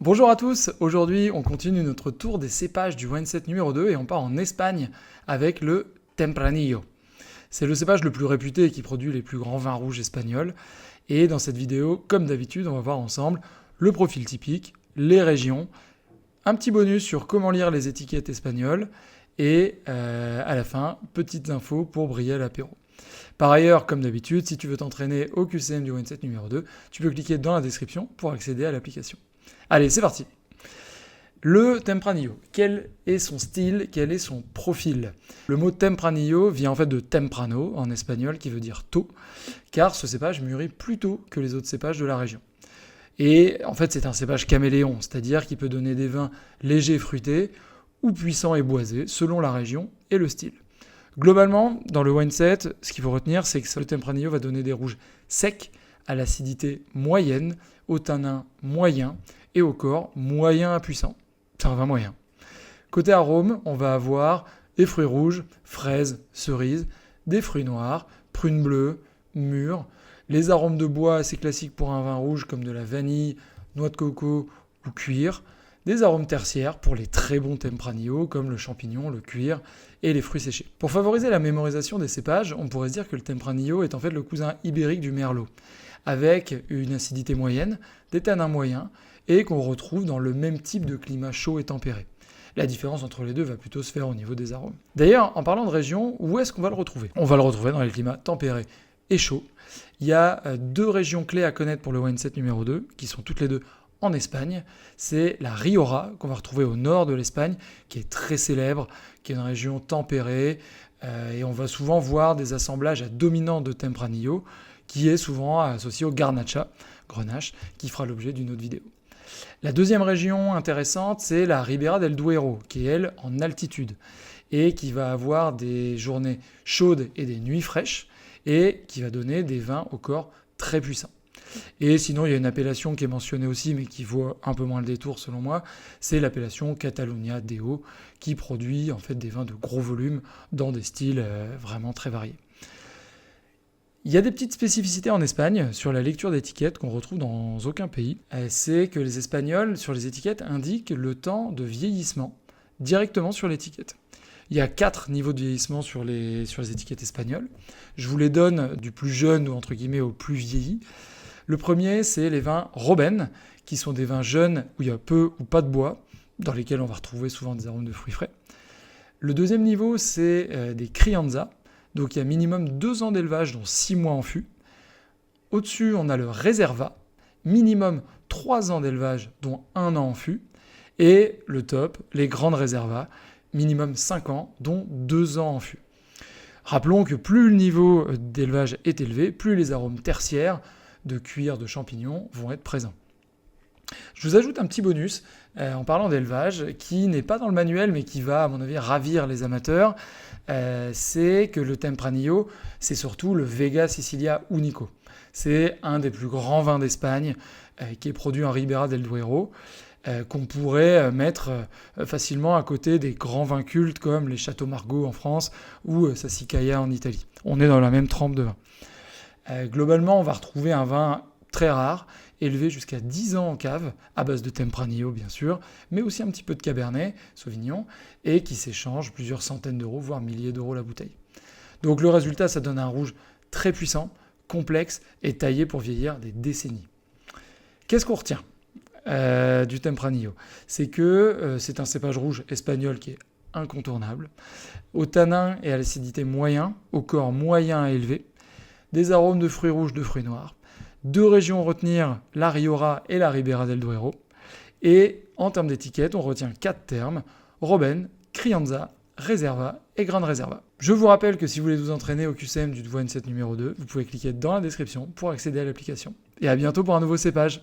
Bonjour à tous, aujourd'hui on continue notre tour des cépages du wine set numéro 2 et on part en Espagne avec le Tempranillo. C'est le cépage le plus réputé et qui produit les plus grands vins rouges espagnols. Et dans cette vidéo, comme d'habitude, on va voir ensemble le profil typique, les régions, un petit bonus sur comment lire les étiquettes espagnoles et à la fin, petites infos pour briller à l'apéro. Par ailleurs, comme d'habitude, si tu veux t'entraîner au QCM du wine set numéro 2, tu peux cliquer dans la description pour accéder à l'application. Allez, c'est parti. Le Tempranillo, quel est son style, quel est son profil? Le mot Tempranillo vient en fait de temprano en espagnol qui veut dire tôt, car ce cépage mûrit plus tôt que les autres cépages de la région. Et en fait c'est un cépage caméléon, c'est-à-dire qu'il peut donner des vins légers fruités ou puissants et boisés selon la région et le style. Globalement, dans le wine set, ce qu'il faut retenir, c'est que le Tempranillo va donner des rouges secs, à l'acidité moyenne, au tanin moyen et au corps moyen à puissant. C'est un vin moyen. Côté arôme, on va avoir des fruits rouges, fraises, cerises, des fruits noirs, prunes bleues, mûres, les arômes de bois assez classiques pour un vin rouge comme de la vanille, noix de coco ou cuir, des arômes tertiaires pour les très bons Tempranillo comme le champignon, le cuir et les fruits séchés. Pour favoriser la mémorisation des cépages, on pourrait se dire que le Tempranillo est en fait le cousin ibérique du merlot, avec une acidité moyenne, des tanins moyens, et qu'on retrouve dans le même type de climat chaud et tempéré. La différence entre les deux va plutôt se faire au niveau des arômes. D'ailleurs, en parlant de région, où est-ce qu'on va le retrouver? On va le retrouver dans les climats tempérés et chauds. Il y a deux régions clés à connaître pour le wine set numéro 2, qui sont toutes les deux en Espagne. C'est la Rioja, qu'on va retrouver au nord de l'Espagne, qui est très célèbre, qui est une région tempérée, et on va souvent voir des assemblages à dominant de Tempranillo, qui est souvent associé au Garnacha, Grenache, qui fera l'objet d'une autre vidéo. La deuxième région intéressante, c'est la Ribera del Duero, qui est elle en altitude, et qui va avoir des journées chaudes et des nuits fraîches, et qui va donner des vins au corps très puissants. Et sinon, il y a une appellation qui est mentionnée aussi, mais qui vaut un peu moins le détour selon moi, c'est l'appellation Catalunya Deo, qui produit en fait des vins de gros volume dans des styles vraiment très variés. Il y a des petites spécificités en Espagne sur la lecture d'étiquettes qu'on retrouve dans aucun pays. C'est que les Espagnols, sur les étiquettes, indiquent le temps de vieillissement directement sur l'étiquette. Il y a 4 niveaux de vieillissement sur les étiquettes espagnoles. Je vous les donne du plus jeune ou entre guillemets au plus vieilli. Le premier, c'est les vins Robben, qui sont des vins jeunes où il y a peu ou pas de bois, dans lesquels on va retrouver souvent des arômes de fruits frais. Le deuxième niveau, c'est des Crianza. Donc il y a minimum 2 ans d'élevage, dont 6 mois en fût. Au-dessus, on a le Reserva, minimum 3 ans d'élevage, dont 1 an en fût. Et le top, les grandes Reserva, minimum 5 ans, dont 2 ans en fût. Rappelons que plus le niveau d'élevage est élevé, plus les arômes tertiaires de cuir, de champignons vont être présents. Je vous ajoute un petit bonus en parlant d'élevage qui n'est pas dans le manuel mais qui va à mon avis ravir les amateurs. C'est que le Tempranillo, c'est surtout le Vega Sicilia Unico. C'est un des plus grands vins d'Espagne qui est produit en Ribera del Duero, qu'on pourrait mettre facilement à côté des grands vins cultes comme les Châteaux Margaux en France ou Sassicaia en Italie. On est dans la même trempe de vin. Globalement, on va retrouver un vin très rare, élevé jusqu'à 10 ans en cave, à base de Tempranillo bien sûr, mais aussi un petit peu de Cabernet, Sauvignon, et qui s'échange plusieurs centaines d'euros, voire milliers d'euros la bouteille. Donc le résultat, ça donne un rouge très puissant, complexe et taillé pour vieillir des décennies. Qu'est-ce qu'on retient du Tempranillo? C'est que c'est un cépage rouge espagnol qui est incontournable, au tanin et à l'acidité moyen, au corps moyen à élevé, des arômes de fruits rouges, de fruits noirs. 2 régions à retenir, la Rioja et la Ribera del Duero. Et en termes d'étiquette, on retient 4 termes, Robben, Crianza, Reserva et Grande Reserva. Je vous rappelle que si vous voulez vous entraîner au QCM du wine set numéro 2, vous pouvez cliquer dans la description pour accéder à l'application. Et à bientôt pour un nouveau cépage.